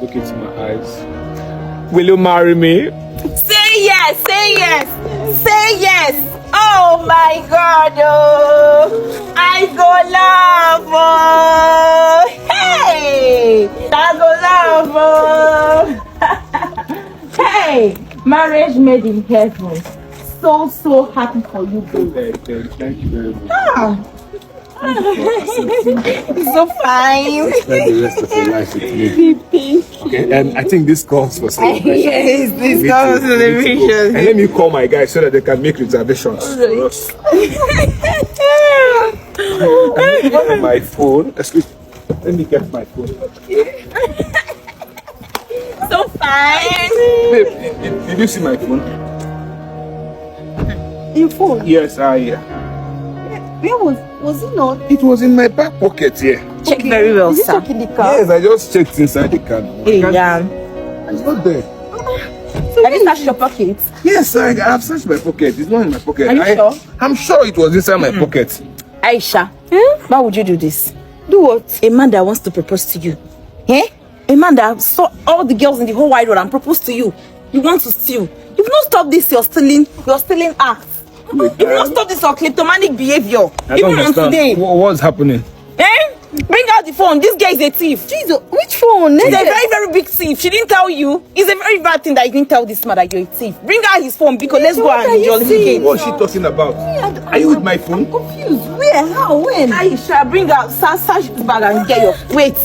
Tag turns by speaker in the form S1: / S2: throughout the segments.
S1: Look into my eyes. Will you marry me?
S2: Say yes, say yes, say yes. Oh my God, oh, I go love, oh, hey, I go love, oh. Hey, marriage made in heaven. So happy for you, baby.
S1: Thank you very much.
S2: Ah. So fine.
S1: Spend the rest of your life with me. Okay, I think this calls for celebration.
S2: Yes, this calls for celebration.
S1: And let me call my guys so that they can make reservations for us. My phone. Excuse me. Let me get my phone.
S2: So fine.
S1: Babe, did you see my phone?
S3: Your phone?
S1: Yes,
S3: Where was it not?
S1: it was in my back pocket here.
S2: Check very well,
S3: Is it
S2: sir.
S3: stuck in the car?
S1: Yes, I just checked inside the car.
S2: Hey, yeah.
S1: It's not there.
S2: Have you touched your pocket?
S1: Yes, I have searched my pocket. It's not in my pocket.
S2: Are you sure?
S1: I'm sure it was inside my pocket.
S2: Aisha, why would you do this?
S3: Do what?
S2: A man that wants to propose to you. Eh? A man that saw all the girls in the whole wide world and proposed to you. You want to steal. If you don't stop this, you're stealing act. If you don't stop this, your kleptomanic behavior.
S1: I
S2: Even
S1: don't
S2: on
S1: understand.
S2: today.
S1: What's happening?
S2: Eh? Bring out the phone. This guy is a thief.
S3: Jesus, which phone?
S2: She's a very, very big thief. She didn't tell you. It's a very bad thing that you didn't tell this man that you're a thief. Bring out his phone because let's go
S3: what are
S2: and
S3: you saying?
S2: jollificate.
S1: What's she talking about? Are you with my phone?
S3: I'm confused. Where? How? When?
S2: Aisha, bring out, search this bag and get your... Wait.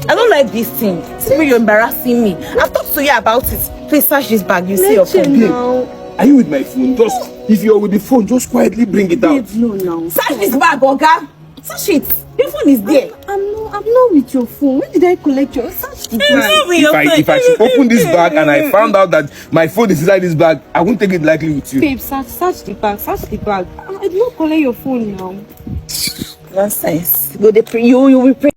S2: I don't like this thing. See, you're embarrassing me. I've talked to you about it. Please search this bag. You see your phone.
S3: now.
S1: Are you with my phone? Just, if you're with the phone, just quietly bring it out.
S3: Babe, no, now.
S2: Search this bag, Oga. Search it. Your phone is there.
S3: I'm not with your phone. When did I collect your? Search the bag.
S1: If I should open this bag and I found out that my phone is inside this bag, I won't take it lightly with you.
S3: Babe, search the bag. Search the bag. I did not collect your phone now.
S2: Nonsense. Go you will pray.